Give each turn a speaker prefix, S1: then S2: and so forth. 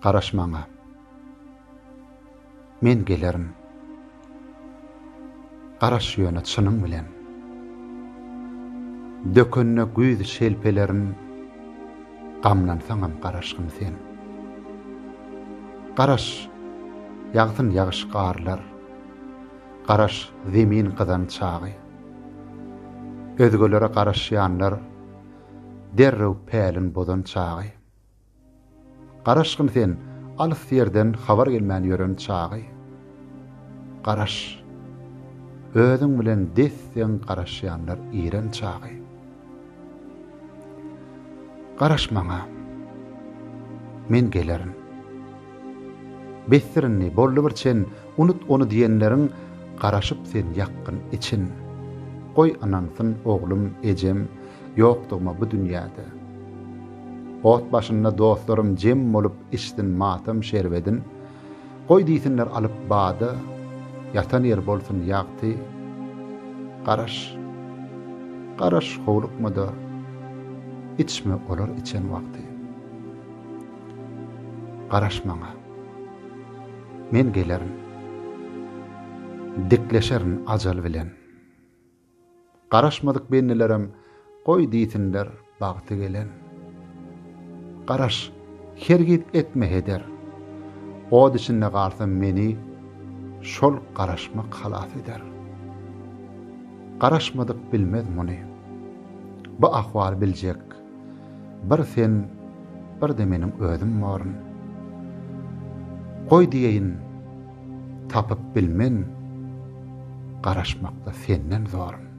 S1: Garaşmaňa. Men gelerim. Garaş ýöne çynyň bilen. Dökünne güýz şelpelerin gamlansaňam garaşgym sen. Garaş ýagtyn ýagyş garlar. Garaş zemin gyzan çagy. Özgölere garaşýanlar derrew pälin bozan çagy. Garaşgym sen alys ýerden habar gelmän ýören çagy. Garaş özüň bilen desseň garaşýanlar iren çagy. Garaşmaňa. Men gelerim. Bessirini bolly bir çen unut onu diýenleriň garaşyp sen ýakyn için. Goý anansyn oglum ejem ýokdugma bu dünýäde. Ot başynda dostlarym jem bolup içdin matam şerbedin. Goý diýsinler alyp bada, ýatan ýer bolsun ýagty. Garaş. Garaş howlukmada. İçme olar içen wagty. Garaşmaňa. Men gelerim. Dikleşerin ajal bilen. Garaşmadyk bennelerem goý diýsinler bagty gelen. Garaş hergit etme heder. O düşünne garsam meni şol garaşmak halas eder. Garaşmadyk bilmez muny. Bu ahwal biljek. Bir sen, bir de menim özüm baryn. Goý diýeýin, tapyp bilmen, garaşmakda senden zorun.